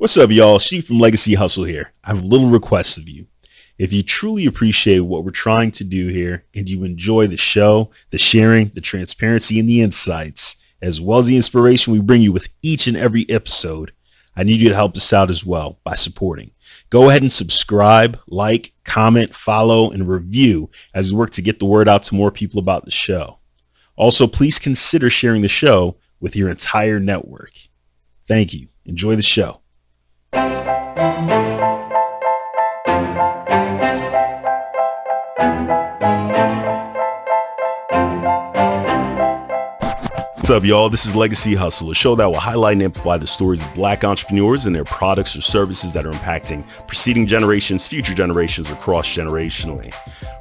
What's up, y'all? She from Legacy Hustle here. I have a little request of you. If you truly appreciate what we're trying to do here and you enjoy the show, the sharing, the transparency, and the insights, as well as the inspiration we bring you with each and every episode, I need you to help us out as well by supporting. Go ahead and subscribe, like, comment, follow, and review as we work to get the word out to more people about the show. Also, please consider sharing the show with your entire network. Thank you. Enjoy the show. What's up, y'all? This is Legacy Hustle, a show that will highlight and amplify the stories of Black entrepreneurs and their products or services that are impacting preceding generations, future generations, or cross-generationally.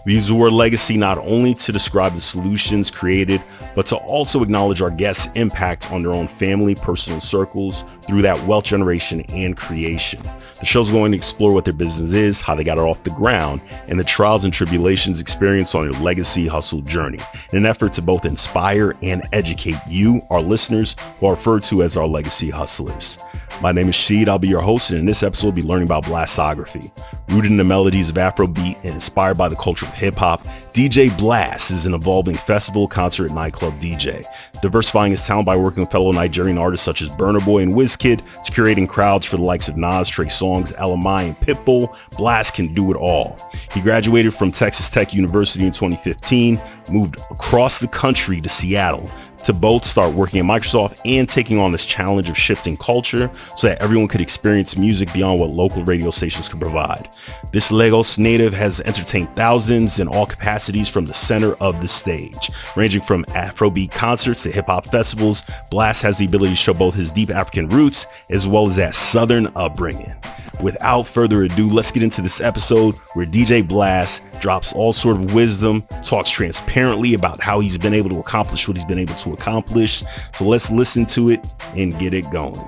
We use the word legacy not only to describe the solutions created, but to also acknowledge our guests' impact on their own family, personal circles through that wealth generation and creation. The show's going to explore what their business is, how they got it off the ground, and the trials and tribulations experienced on their legacy hustle journey in an effort to both inspire and educate you, our listeners, who are referred to as our legacy hustlers. My name is Sheed. I'll be your host, and in this episode, we'll be learning about BLASTography. Rooted in the melodies of Afrobeat and inspired by the culture of hip-hop, DJ Blast is an evolving festival, concert, and nightclub DJ. Diversifying his talent by working with fellow Nigerian artists such as Burna Boy and WizKid to curating crowds for the likes of Nas, Trey Songz, LMI, and Pitbull. Blast can do it all. He graduated from Texas Tech University in 2015, moved across the country to Seattle to both start working at Microsoft and taking on this challenge of shifting culture so that everyone could experience music beyond what local radio stations could provide. This Lagos native has entertained thousands in all capacities from the center of the stage. Ranging from Afrobeat concerts to hip-hop festivals, Blast has the ability to show both his deep African roots as well as that Southern upbringing. Without further ado, let's get into this episode where DJ Blast drops all sort of wisdom, talks transparently about how he's been able to accomplish what he's been able to accomplish. So let's listen to it and get it going.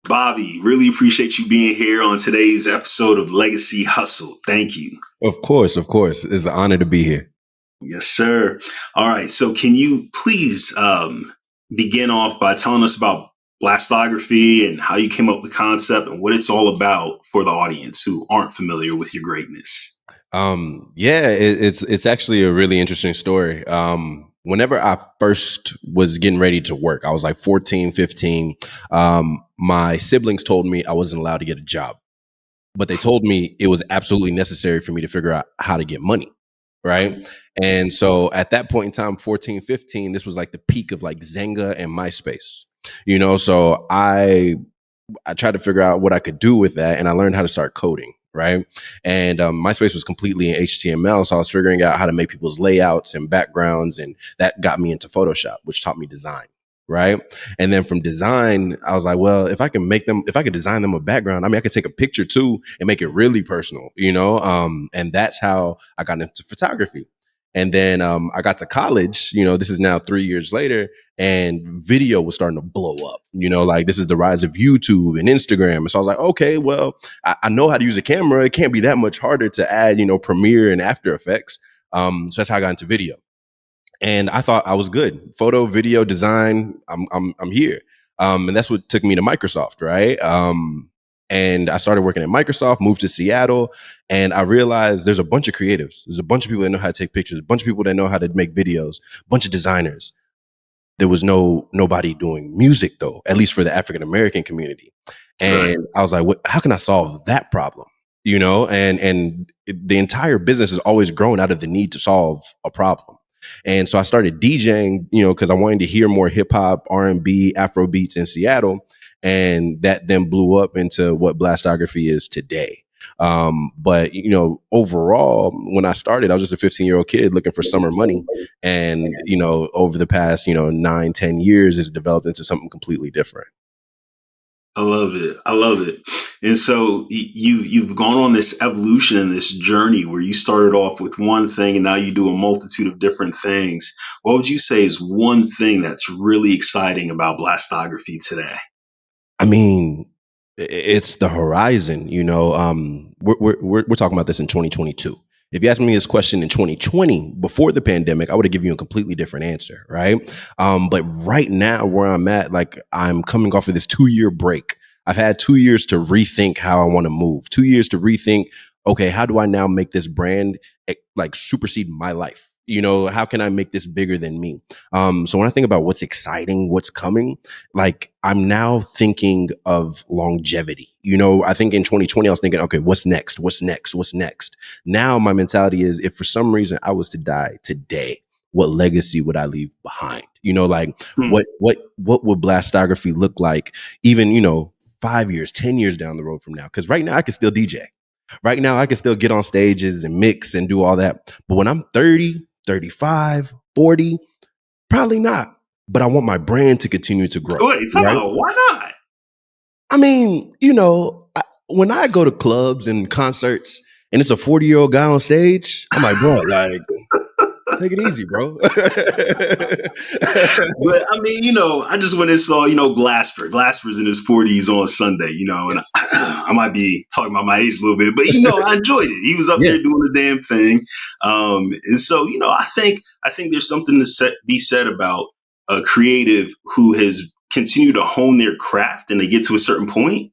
Bobby, really appreciate you being here on today's episode of Legacy Hustle. Thank you. Of course. It's an honor to be here. Yes, sir. All right. So can you please begin off by telling us about BLASTography and how you came up with the concept and what it's all about for the audience who aren't familiar with your greatness? It's actually a really interesting story. Whenever I first was getting ready to work, I was like 14, 15. My siblings told me I wasn't allowed to get a job, but they told me it was absolutely necessary for me to figure out how to get money. Right. And so at that point in time, 14, 15, this was like the peak of like Zynga and MySpace, so I tried to figure out what I could do with that. And I learned how to start coding. Right. And MySpace was completely in HTML. So I was figuring out how to make people's layouts and backgrounds. And that got me into Photoshop, which taught me design. Right. And then from design, I was like, well, if I could design them a background, I could take a picture too and make it really personal, and that's how I got into photography. And then I got to college, this is now 3 years later, and video was starting to blow up, like this is the rise of YouTube and Instagram. And so I was like, okay, well, I know how to use a camera. It can't be that much harder to add, Premiere and After Effects. So that's how I got into video. And I thought I was good. Photo, video, design, I'm here. And that's what took me to Microsoft, right? And I started working at Microsoft, moved to Seattle, and I realized there's a bunch of creatives. There's a bunch of people that know how to take pictures, a bunch of people that know how to make videos, a bunch of designers. There was nobody doing music though, at least for the African American community. And I was like, how can I solve that problem? And the entire business has always grown out of the need to solve a problem. And so I started DJing, because I wanted to hear more hip hop, R&B, Afro beats in Seattle. And that then blew up into what BLASTography is today. But overall, when I started, I was just a 15-year-old kid looking for summer money. And, over the past, 9-10 years, it's developed into something completely different. I love it. And so you've gone on this evolution and this journey where you started off with one thing and now you do a multitude of different things. What would you say is one thing that's really exciting about BLASTography today? It's the horizon. We're talking about this in 2022. If you asked me this question in 2020, before the pandemic, I would have given you a completely different answer, right? But right now, where I'm at, like I'm coming off of this 2-year break. I've had 2 years to rethink how I want to move. 2 years to rethink, okay, how do I now make this brand like supersede my life? You know, how can I make this bigger than me? So when I think about what's exciting, what's coming, like I'm now thinking of longevity. You know, I think in 2020, I was thinking, okay, what's next? What's next? What's next? Now my mentality is, if for some reason I was to die today, what legacy would I leave behind? You know, like what would Blastography look like even, 5 years, 10 years down the road from now? Because right now I can still DJ. Right now I can still get on stages and mix and do all that. But when I'm 30, 35, 40, probably not. But I want my brand to continue to grow. Wait, talk right? about why not? I mean, when I go to clubs and concerts and it's a 40-year-old guy on stage, I'm like, bro, like, take it easy, bro. But I mean, I just went and saw, Glasper. Glasper's in his 40s on Sunday, and Yes. I might be talking about my age a little bit, but I enjoyed it. He was up there doing the damn thing. And so, I think there's something to be said about a creative who has continued to hone their craft, and they get to a certain point,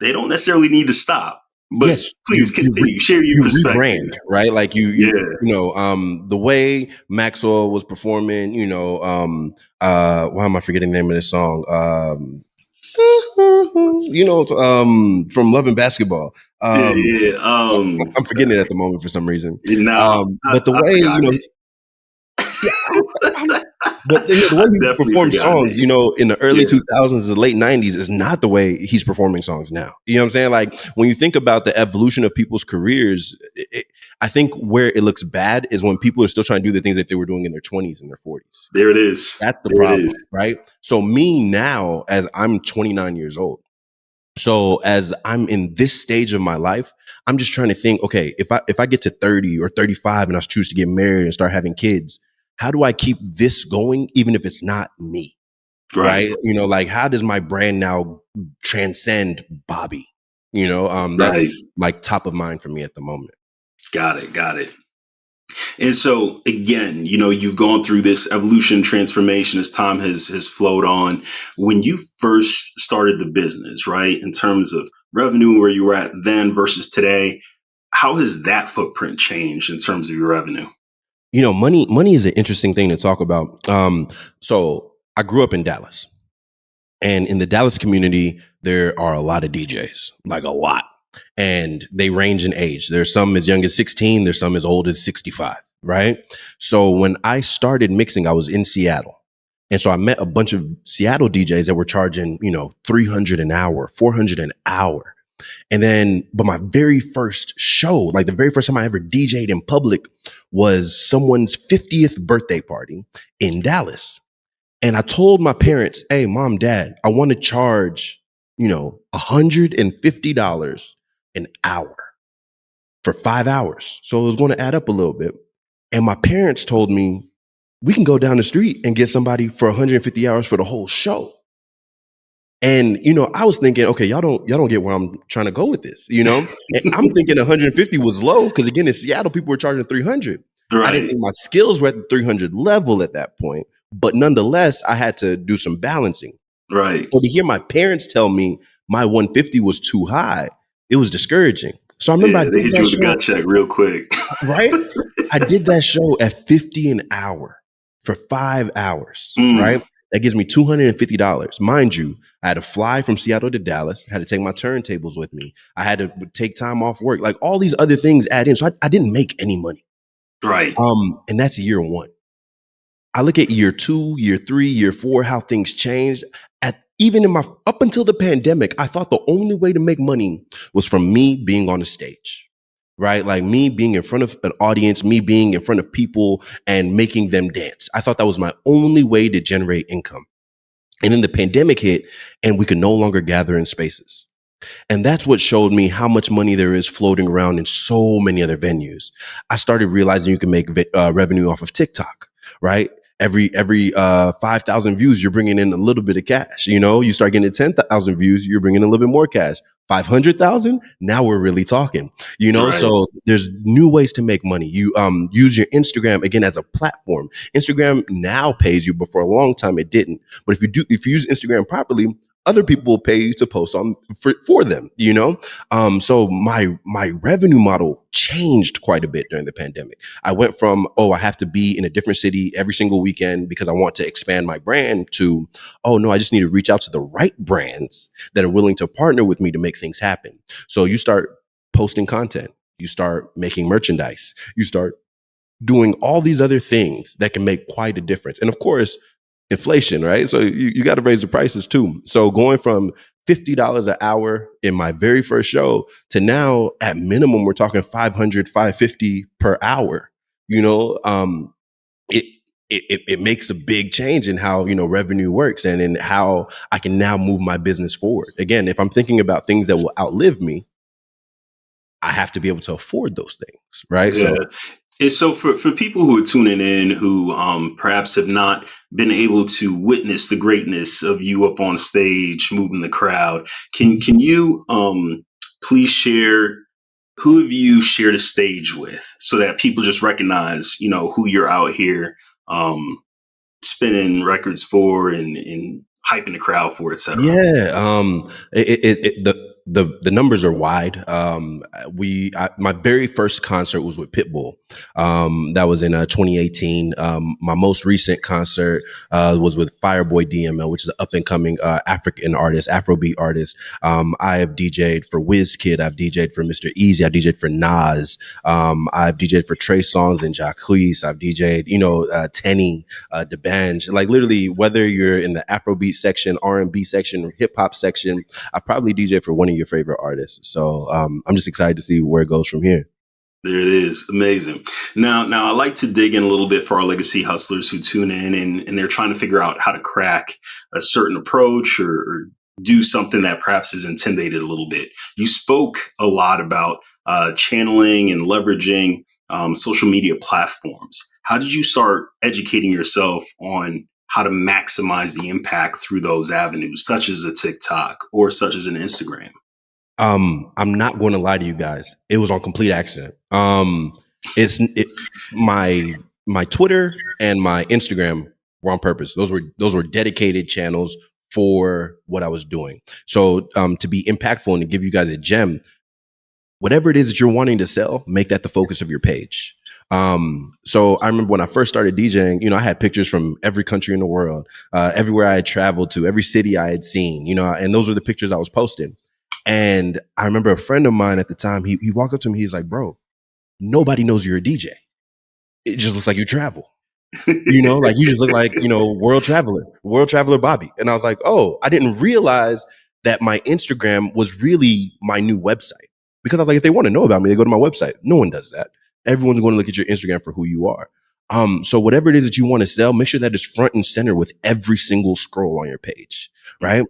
they don't necessarily need to stop. But yes, please continue. Share your perspective. Rebrand, right? Like the way Maxwell was performing, why am I forgetting the name of this song? From Love and Basketball. I'm forgetting it at the moment for some reason. But the way, but the way he performed songs, in the early 2000s, the late 90s is not the way he's performing songs now. You know what I'm saying? Like when you think about the evolution of people's careers, I think where it looks bad is when people are still trying to do the things that they were doing in their 20s and their 40s. There it is. That's the problem, right? So me now, as I'm 29 years old, so as I'm in this stage of my life, I'm just trying to think, okay, if I get to 30 or 35 and I choose to get married and start having kids, how do I keep this going, even if it's not me? Right? Like how does my brand now transcend Bobby? That's like top of mind for me at the moment. Got it. And so again, you've gone through this evolution transformation as time has flowed on. When you first started the business, right, in terms of revenue, where you were at then versus today, how has that footprint changed in terms of your revenue? Money is an interesting thing to talk about. So I grew up in Dallas, and in the Dallas community, there are a lot of DJs, like a lot, and they range in age. There's some as young as 16. There's some as old as 65. Right. So when I started mixing, I was in Seattle. And so I met a bunch of Seattle DJs that were charging, $300 an hour, $400 an hour. And then, but my very first show, like the very first time I ever DJ'd in public, was someone's 50th birthday party in Dallas. And I told my parents, hey, mom, dad, I want to charge, $150 an hour for 5 hours. So it was going to add up a little bit. And my parents told me, we can go down the street and get somebody for 150 hours for the whole show. And, I was thinking, okay, y'all don't get where I'm trying to go with this, And I'm thinking 150 was low because, again, in Seattle, people were charging 300. Right. I didn't think my skills were at the 300 level at that point. But nonetheless, I had to do some balancing. Right. So to hear my parents tell me my 150 was too high, it was discouraging. So I remember they hit you with a gut check real quick. Right? I did that show at $50 an hour for 5 hours, right? That gives me $250. Mind you, I had to fly from Seattle to Dallas, had to take my turntables with me. I had to take time off work. Like all these other things add in. So I didn't make any money. Right. And that's year one. I look at year 2, year 3, year 4, how things changed. Up until the pandemic, I thought the only way to make money was from me being on a stage, right? Like me being in front of an audience, me being in front of people and making them dance. I thought that was my only way to generate income. And then the pandemic hit and we could no longer gather in spaces. And that's what showed me how much money there is floating around in so many other venues. I started realizing you can make revenue off of TikTok, right? Every 5,000 views, you're bringing in a little bit of cash. You know, you start getting to 10,000 views, you're bringing in a little bit more cash. 500,000, now we're really talking. You know, Right. so there's new ways to make money. You use your Instagram again as a platform. Instagram now pays you, but for a long time it didn't. But if you use Instagram properly, other people will pay you to post on for them, you know? So my revenue model changed quite a bit during the pandemic. I went from, I have to be in a different city every single weekend because I want to expand my brand, to, oh no, I just need to reach out to the right brands that are willing to partner with me to make things happen. So you start posting content, you start making merchandise, you start doing all these other things that can make quite a difference. And of course, inflation, right? So you got to raise the prices too. So going from $50 an hour in my very first show to now at minimum, we're talking 500, 550 per hour, you know, it makes a big change in how, you know, revenue works and in how I can now move my business forward. Again, if I'm thinking about things that will outlive me, I have to be able to afford those things, right? Yeah. And so for people who are tuning in who perhaps have not been able to witness the greatness of you up on stage moving the crowd, can you please share who have you shared a stage with so that people just recognize, you know, who you're out here um, spinning records for and hyping the crowd for, et cetera. Yeah, the numbers are wide. My very first concert was with Pitbull. That was in 2018. My most recent concert was with Fireboy DML, which is an up and coming African artist, Afrobeat artist. I have DJ'd for WizKid. I've DJ'd for Mr. Easy. I've DJ'd for Nas. I've DJ'd for Trey Songz and Jacquees. I've DJ'd, Tenny, DeBange. Like literally, whether you're in the Afrobeat section, R&B section, or hip hop section, I've probably DJ'd for one of your favorite artists. So I'm just excited to see where it goes from here. There it is. Amazing. Now I like to dig in a little bit for our legacy hustlers who tune in and they're trying to figure out how to crack a certain approach or do something that perhaps is intimidated a little bit. You spoke a lot about channeling and leveraging social media platforms. How did you start educating yourself on how to maximize the impact through those avenues, such as a TikTok or such as an Instagram? I'm not going to lie to you guys. It was on complete accident. My Twitter and my Instagram were on purpose. Those were dedicated channels for what I was doing. So to be impactful and to give you guys a gem, whatever it is that you're wanting to sell, make that the focus of your page. So I remember when I first started DJing, I had pictures from every country in the world, everywhere I had traveled to, every city I had seen, and those were the pictures I was posting. And I remember a friend of mine at the time, he walked up to me, he's like, bro, nobody knows you're a DJ. It just looks like you travel. Like you just look like, world traveler Bobby. And I was like, oh, I didn't realize that my Instagram was really my new website. Because I was like, if they want to know about me, they go to my website. No one does that. Everyone's going to look at your Instagram for who you are. So whatever it is that you want to sell, make sure that is front and center with every single scroll on your page, right?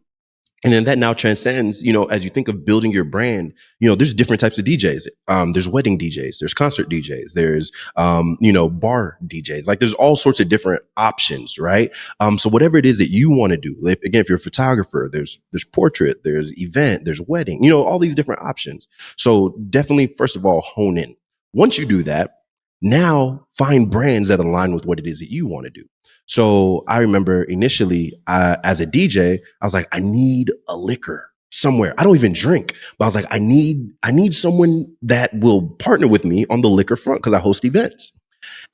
And then that now transcends, as you think of building your brand, there's different types of DJs. There's wedding DJs, there's concert DJs, there's, bar DJs. Like there's all sorts of different options, right? So whatever it is that you want to do, if you're a photographer, there's portrait, there's event, there's wedding, all these different options. So definitely, first of all, hone in. Once you do that, now find brands that align with what it is that you want to do. So I remember initially as a DJ, I was like, I need a liquor somewhere. I don't even drink, but I was like, I need someone that will partner with me on the liquor front because I host events.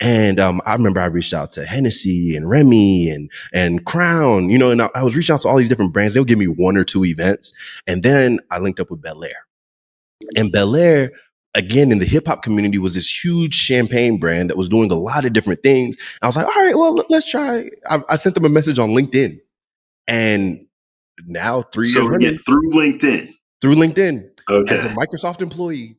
And I remember I reached out to Hennessy and Remy and Crown, and I was reaching out to all these different brands. They'll give me one or two events. And then I linked up with Bel Air. And Bel Air, again, in the hip hop community, was this huge champagne brand that was doing a lot of different things. I was like, all right, well, let's try. I sent them a message on LinkedIn. And now 3 years later, through LinkedIn. Okay. As a Microsoft employee,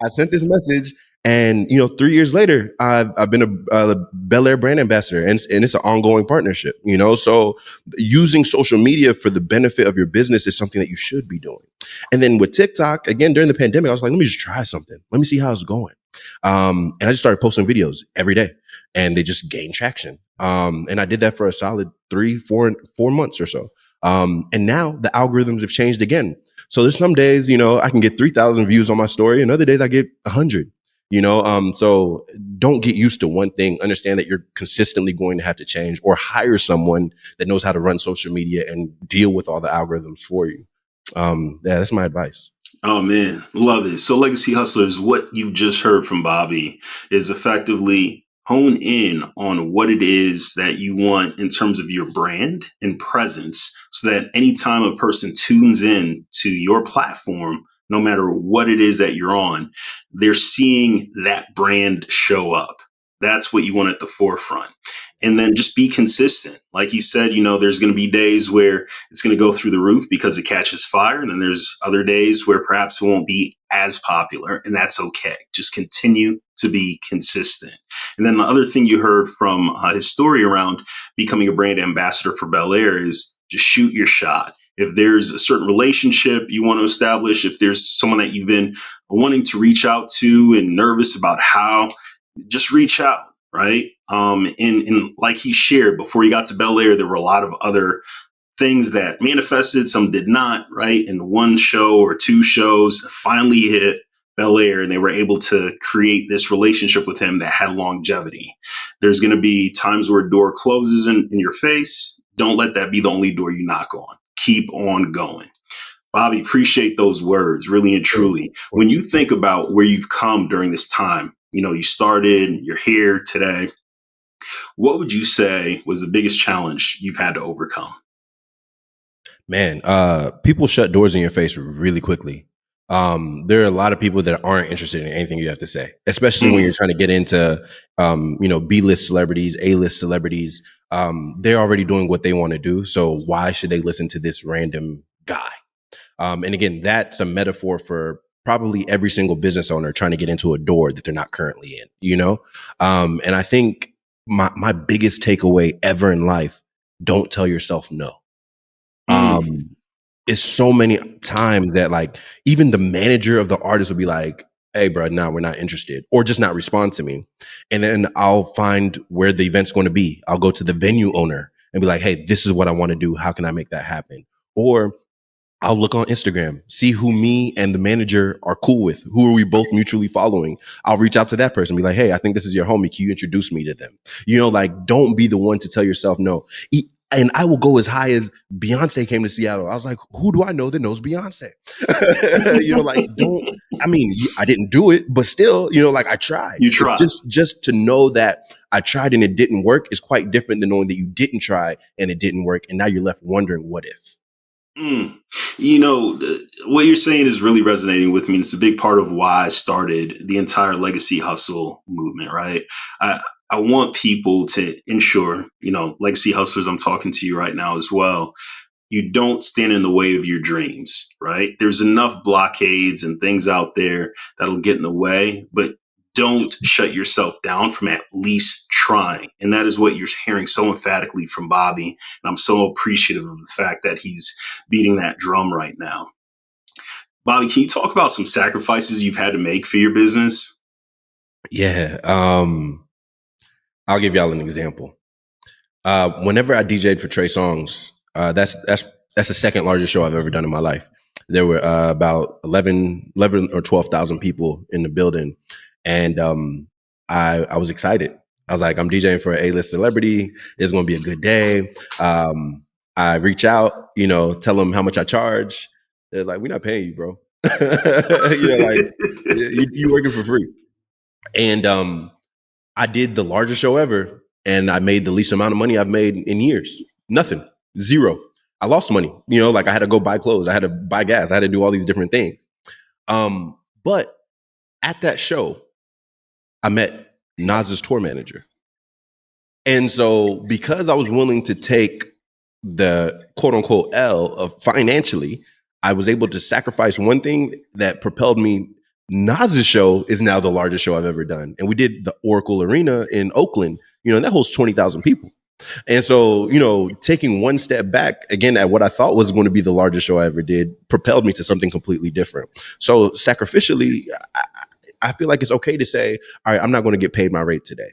I sent this message. And, 3 years later, I've been a Bel Air brand ambassador, and it's an ongoing partnership, so using social media for the benefit of your business is something that you should be doing. And then with TikTok, again, during the pandemic, I was like, let me just try something. Let me see how it's going. And I just started posting videos every day, and they just gained traction. And I did that for a solid 4 months or so. And now the algorithms have changed again. So there's some days, I can get 3,000 views on my story, and other days I get 100. So don't get used to one thing. Understand that you're consistently going to have to change, or hire someone that knows how to run social media and deal with all the algorithms for you. That's my advice. Oh man, love it. So Legacy Hustlers, what you've just heard from Bobby is effectively hone in on what it is that you want in terms of your brand and presence, so that anytime a person tunes in to your platform, no matter what it is that you're on, they're seeing that brand show up. That's what you want at the forefront. And then just be consistent. Like he said, there's going to be days where it's going to go through the roof because it catches fire. And then there's other days where perhaps it won't be as popular, and that's okay. Just continue to be consistent. And then the other thing you heard from his story around becoming a brand ambassador for Bel Air is just shoot your shot. If there's a certain relationship you want to establish, if there's someone that you've been wanting to reach out to and nervous about how, just reach out, right? And like he shared, before he got to Bel Air, there were a lot of other things that manifested, some did not, right? And one show or two shows finally hit Bel Air, and they were able to create this relationship with him that had longevity. There's going to be times where a door closes in your face. Don't let that be the only door you knock on. Keep on going. Bobby, appreciate those words, really and truly. When you think about where you've come during this time, you started, you're here today. What would you say was the biggest challenge you've had to overcome? Man, people shut doors in your face really quickly. There are a lot of people that aren't interested in anything you have to say, especially when you're trying to get into, B-list celebrities, A-list celebrities. They're already doing what they want to do. So why should they listen to this random guy? And again, that's a metaphor for probably every single business owner trying to get into a door that they're not currently in, And I think my biggest takeaway ever in life, don't tell yourself no. It's so many times that like even the manager of the artist will be like, hey, bro, no, we're not interested, or just not respond to me. And then I'll find where the event's going to be. I'll go to the venue owner and be like, hey, this is what I want to do. How can I make that happen? Or I'll look on Instagram, see who me and the manager are cool with. Who are we both mutually following? I'll reach out to that person, be like, hey, I think this is your homie. Can you introduce me to them? Don't be the one to tell yourself no. And I will go as high as Beyonce came to Seattle. I was like, who do I know that knows Beyonce? I didn't do it, but still, I tried. You tried. Just to know that I tried and it didn't work is quite different than knowing that you didn't try and it didn't work. And now you're left wondering, what if? What you're saying is really resonating with me. It's a big part of why I started the entire Legacy Hustle movement, right? I want people to ensure, Legacy Hustlers, I'm talking to you right now as well. You don't stand in the way of your dreams, right? There's enough blockades and things out there that'll get in the way, but don't shut yourself down from at least trying. And that is what you're hearing so emphatically from Bobby. And I'm so appreciative of the fact that he's beating that drum right now. Bobby, can you talk about some sacrifices you've had to make for your business? Yeah. I'll give y'all an example. Whenever I DJ'd for Trey Songz, that's the second largest show I've ever done in my life. There were about 11 or 12,000 people in the building. And I was excited. I was like, I'm DJing for an A-list celebrity. It's going to be a good day. I reach out, tell them how much I charge. They're like, we're not paying you, bro. You working for free. And I did the largest show ever, and I made the least amount of money I've made in years. Nothing. Zero. I lost money. I had to go buy clothes. I had to buy gas. I had to do all these different things. But at that show, I met Nas's tour manager. And so because I was willing to take the quote unquote L of financially, I was able to sacrifice one thing that propelled me. Nas's show is now the largest show I've ever done. And we did the Oracle Arena in Oakland, and that holds 20,000 people. And so, taking one step back again at what I thought was going to be the largest show I ever did propelled me to something completely different. So sacrificially, I feel like it's okay to say, all right, I'm not going to get paid my rate today,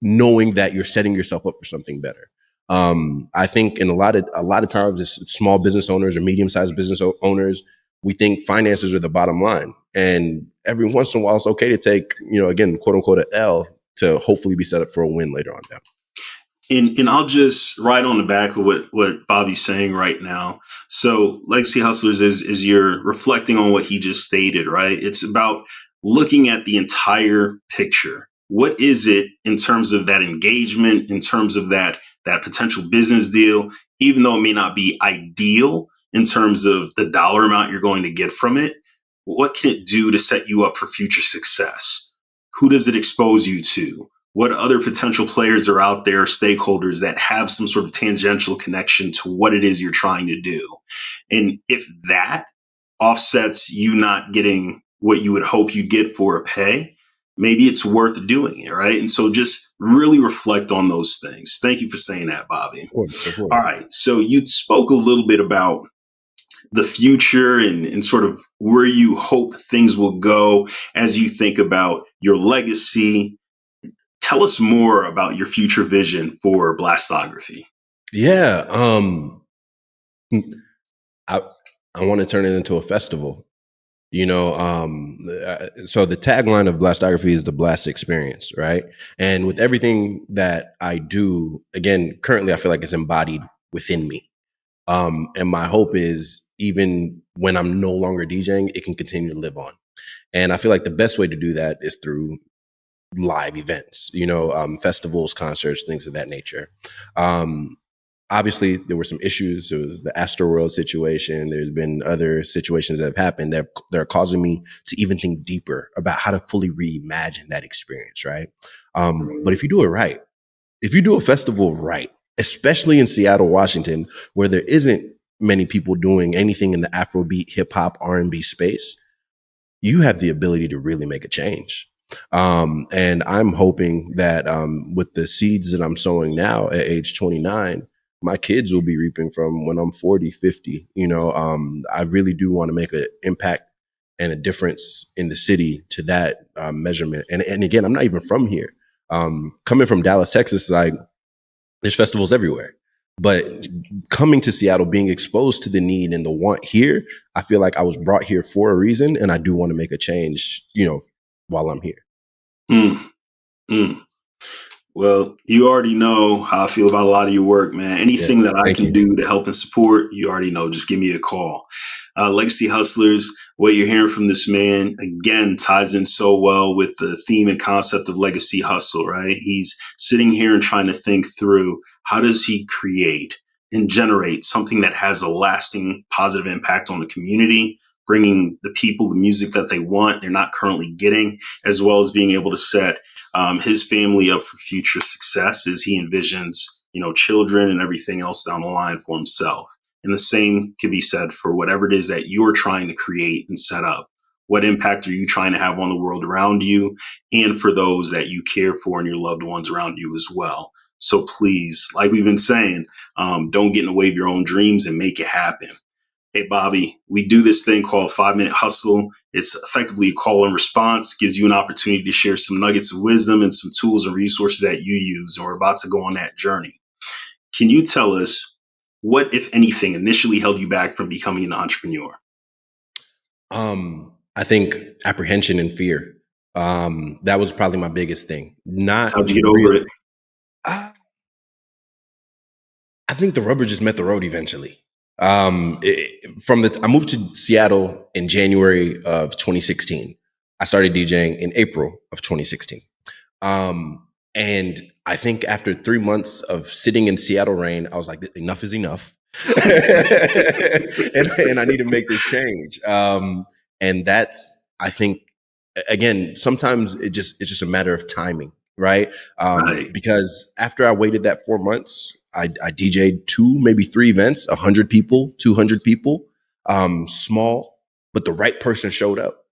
knowing that you're setting yourself up for something better. I think in a lot of times, it's small business owners or medium-sized business owners, we think finances are the bottom line. And every once in a while, it's okay to take, again, quote unquote, an L to hopefully be set up for a win later on down. And I'll just ride on the back of what Bobby's saying right now. So Legacy Hustlers is you're reflecting on what he just stated, right? It's about looking at the entire picture. What is it in terms of that engagement, in terms of that potential business deal, even though it may not be ideal in terms of the dollar amount you're going to get from it? What can it do to set you up for future success? Who does it expose you to? What other potential players are out there, stakeholders that have some sort of tangential connection to what it is you're trying to do? And if that offsets you not getting what you would hope you'd get for a pay, maybe it's worth doing it, right? And so just really reflect on those things. Thank you for saying that, Bobby. Of course. All right. So you spoke a little bit about the future and sort of where you hope things will go as you think about your legacy. Tell us more about your future vision for BLASTography. Yeah. I want to turn it into a festival. So the tagline of BLASTography is the Blast experience, right? And with everything that I do, again, currently I feel like it's embodied within me. And my hope is even when I'm no longer DJing, it can continue to live on. And I feel like the best way to do that is through live events, festivals, concerts, things of that nature. Obviously, there were some issues. There was the Astroworld situation. There's been other situations that have happened that are causing me to even think deeper about how to fully reimagine that experience, right? But if you do it right, if you do a festival right, especially in Seattle, Washington, where there isn't many people doing anything in the Afrobeat, hip hop, R&B space, you have the ability to really make a change. And I'm hoping that with the seeds that I'm sowing now at age 29, my kids will be reaping from when I'm 40, 50. I really do want to make an impact and a difference in the city to that measurement. And again, I'm not even from here. Coming from Dallas, Texas, there's festivals everywhere. But coming to Seattle, being exposed to the need and the want here, I feel like I was brought here for a reason, and I do want to make a change, while I'm here. Well, you already know how I feel about a lot of your work, man. Anything that I can do to help and support, you already know. Just give me a call. Legacy Hustlers, what you're hearing from this man, again, ties in so well with the theme and concept of Legacy Hustle, right? He's sitting here and trying to think through how does he create and generate something that has a lasting positive impact on the community, bringing the people the music that they want, they're not currently getting, as well as being able to set his family up for future success as he envisions, children and everything else down the line for himself. And the same can be said for whatever it is that you're trying to create and set up. What impact are you trying to have on the world around you and for those that you care for and your loved ones around you as well? So please, like we've been saying, don't get in the way of your own dreams and make it happen. Hey, Bobby, we do this thing called 5-Minute Hustle. It's effectively a call and response, gives you an opportunity to share some nuggets of wisdom and some tools and resources that you use. And we're about to go on that journey. Can you tell us what, if anything, initially held you back from becoming an entrepreneur? I think apprehension and fear. That was probably my biggest thing. How'd you get over it? I think the rubber just met the road eventually. I moved to Seattle in January of 2016. I started DJing in April of 2016. And I think after 3 months of sitting in Seattle rain, I was like, enough is enough. and I need to make this change. And that's, I think, again, sometimes it's just a matter of timing, right? Right. Because after I waited that 4 months, I DJ'd 2, maybe 3 events, 100 people, 200 people, small, but the right person showed up.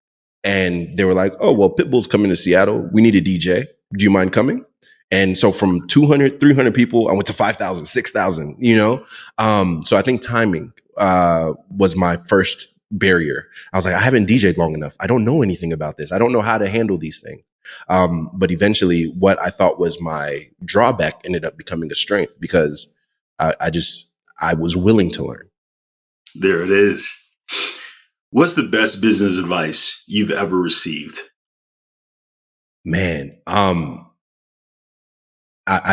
And they were like, oh, well, Pitbull's coming to Seattle. We need a DJ. Do you mind coming? And so from 200, 300 people, I went to 5,000, 6,000, So I think timing was my first barrier. I was like, I haven't DJed long enough. I don't know anything about this. I don't know how to handle these things. But eventually what I thought was my drawback ended up becoming a strength because I was willing to learn. There it is. What's the best business advice you've ever received? Man, I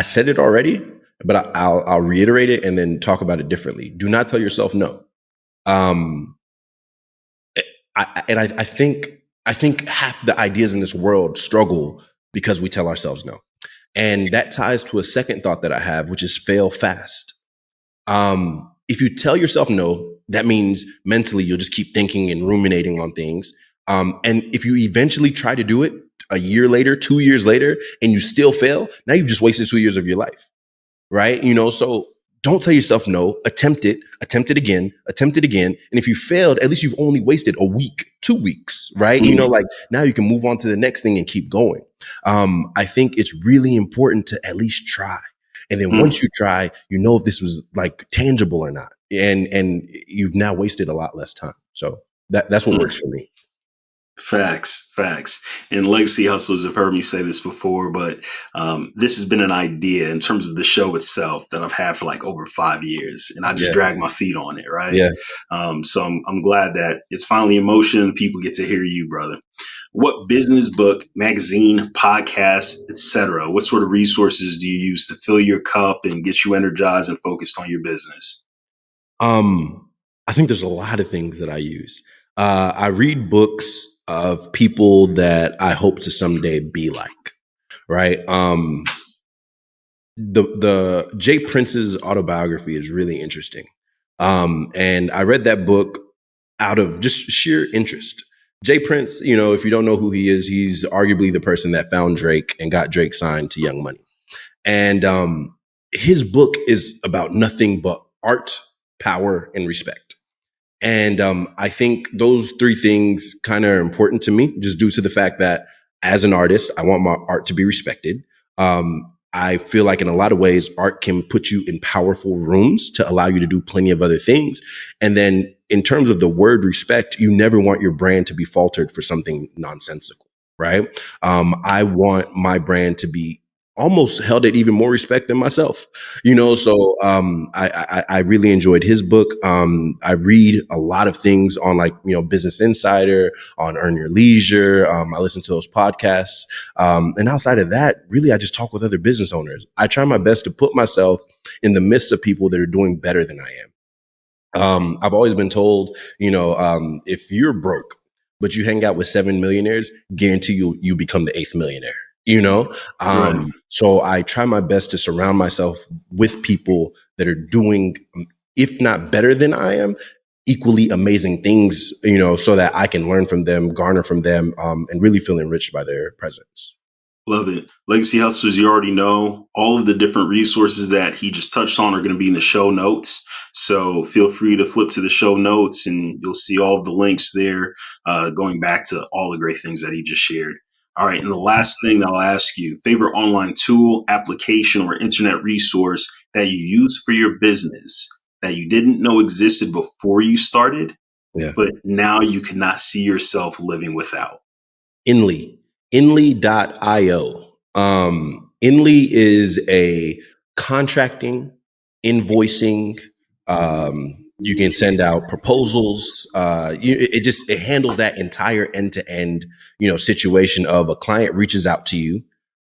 said it already, but I'll reiterate it and then talk about it differently. Do not tell yourself no. I think half the ideas in this world struggle because we tell ourselves no. And that ties to a second thought that I have, which is fail fast. If you tell yourself no, that means mentally you'll just keep thinking and ruminating on things. And if you eventually try to do it a year later, 2 years later, and you still fail, now you've just wasted 2 years of your life. Right? So don't tell yourself no, attempt it again. And if you failed, at least you've only wasted a week, 2 weeks, right? Like now you can move on to the next thing and keep going. I think it's really important to at least try. And then once you try, if this was like tangible or not. And you've now wasted a lot less time. So that's what works for me. Facts. And legacy hustlers have heard me say this before, but this has been an idea in terms of the show itself that I've had for like over 5 years, and I just drag my feet on it, right? Yeah. So I'm glad that it's finally in motion. People get to hear you, brother. What business book, magazine, podcast, etc.? What sort of resources do you use to fill your cup and get you energized and focused on your business? I think there's a lot of things that I use. I read books of people that I hope to someday be like, right? The Jay Prince's autobiography is really interesting. And I read that book out of just sheer interest. Jay Prince, if you don't know who he is, he's arguably the person that found Drake and got Drake signed to Young Money. And his book is about nothing but art, power, and respect. And I think those three things kind of are important to me, just due to the fact that as an artist, I want my art to be respected. I feel like in a lot of ways, art can put you in powerful rooms to allow you to do plenty of other things. And then in terms of the word respect, you never want your brand to be faltered for something nonsensical, right? I want my brand to be almost held at even more respect than myself, so I really enjoyed his book. I read a lot of things on Business Insider, on Earn Your Leisure. I listen to those podcasts. And outside of that, really, I just talk with other business owners. I try my best to put myself in the midst of people that are doing better than I am. I've always been told, if you're broke, but you hang out with 7 millionaires, guarantee you become the 8th millionaire. Right. So I try my best to surround myself with people that are doing, if not better than I am, equally amazing things, so that I can learn from them, garner from them, and really feel enriched by their presence. Love it. Legacy Hustlers, you already know all of the different resources that he just touched on are going to be in the show notes. So feel free to flip to the show notes and you'll see all of the links there, going back to all the great things that he just shared. All right. And the last thing that I'll ask you, favorite online tool, application, or internet resource that you use for your business that you didn't know existed before you started, but now you cannot see yourself living without. Inly.io. Inly is a contracting, invoicing. You can send out proposals. It handles that entire end-to-end, situation of a client reaches out to you,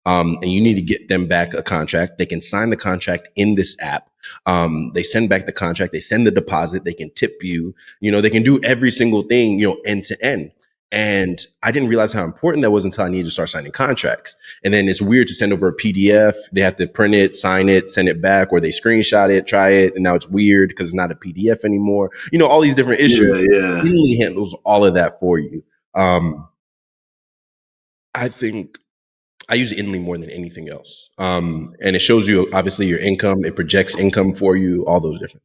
and you need to get them back a contract. They can sign the contract in this app. They send back the contract. They send the deposit. They can tip you. They can do every single thing, end to end. And I didn't realize how important that was until I needed to start signing contracts. And then it's weird to send over a PDF. They have to print it, sign it, send it back, or they screenshot it, try it. And now it's weird because it's not a PDF anymore. All these different issues. Yeah. It really handles all of that for you. I think I use Inly more than anything else. And it shows you obviously your income. It projects income for you, all those different things.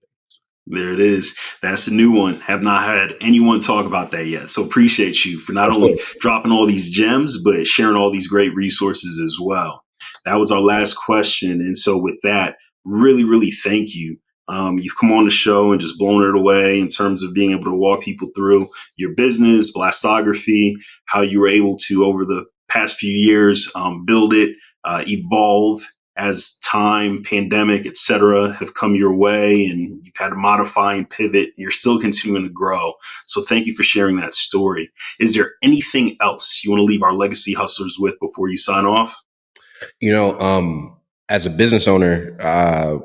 There it is. That's a new one. Have not had anyone talk about that yet. So appreciate you for not only dropping all these gems, but sharing all these great resources as well. That was our last question. And so with that, really, really thank you. You've come on the show and just blown it away in terms of being able to walk people through your business, BLASTography, how you were able to, over the past few years, build it, evolve as time, pandemic, et cetera, have come your way, and you've had to modify and pivot. You're still continuing to grow. So thank you for sharing that story. Is there anything else you want to leave our legacy hustlers with before you sign off? As a business owner,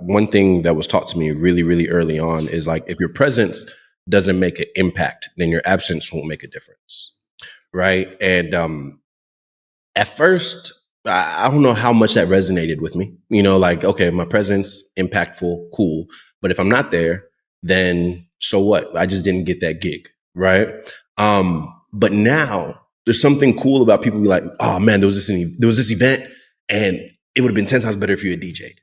one thing that was taught to me really, really early on is like, if your presence doesn't make an impact, then your absence won't make a difference. Right. And at first, I don't know how much that resonated with me. Like, okay, my presence, impactful, cool. But if I'm not there, then so what? I just didn't get that gig. Right. But now there's something cool about people be like, oh man, there was this event and it would have been 10 times better if you had DJ'd.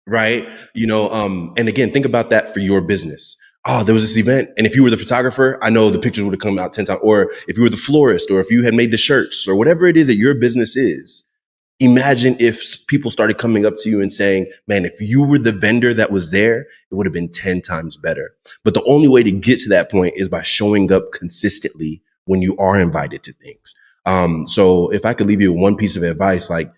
Right. And again, think about that for your business. Oh, there was this event. And if you were the photographer, I know the pictures would have come out 10 times. Or if you were the florist, or if you had made the shirts, or whatever it is that your business is. Imagine if people started coming up to you and saying, man, if you were the vendor that was there, it would have been 10 times better. But the only way to get to that point is by showing up consistently when you are invited to things. So if I could leave you one piece of advice, like,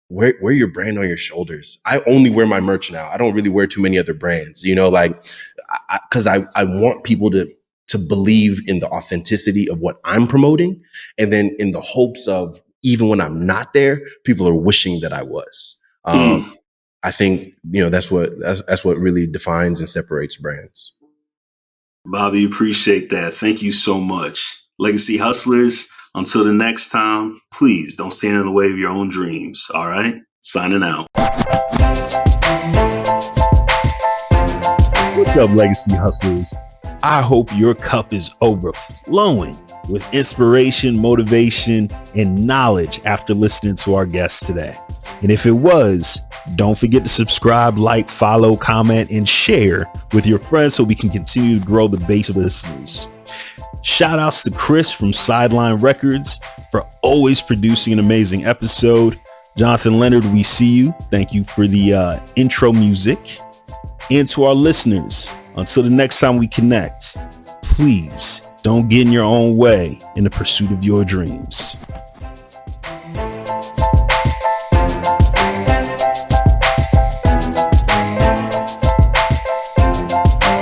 wear your brand on your shoulders. I only wear my merch now. I don't really wear too many other brands, because I want people to believe in the authenticity of what I'm promoting. And then in the hopes of, even when I'm not there, people are wishing that I was. I think, that's what really defines and separates brands. Bobby, appreciate that. Thank you so much. Legacy hustlers, until the next time, please don't stand in the way of your own dreams. All right? Signing out. What's up, Legacy hustlers? I hope your cup is overflowing with inspiration, motivation, and knowledge after listening to our guests today. And if it was, don't forget to subscribe, like, follow, comment, and share with your friends so we can continue to grow the base of listeners. Shout outs to Chris from Sideline Records for always producing an amazing episode. Jonathan Leonard, we see you. Thank you for the intro music. And to our listeners, until the next time we connect, please don't get in your own way in the pursuit of your dreams.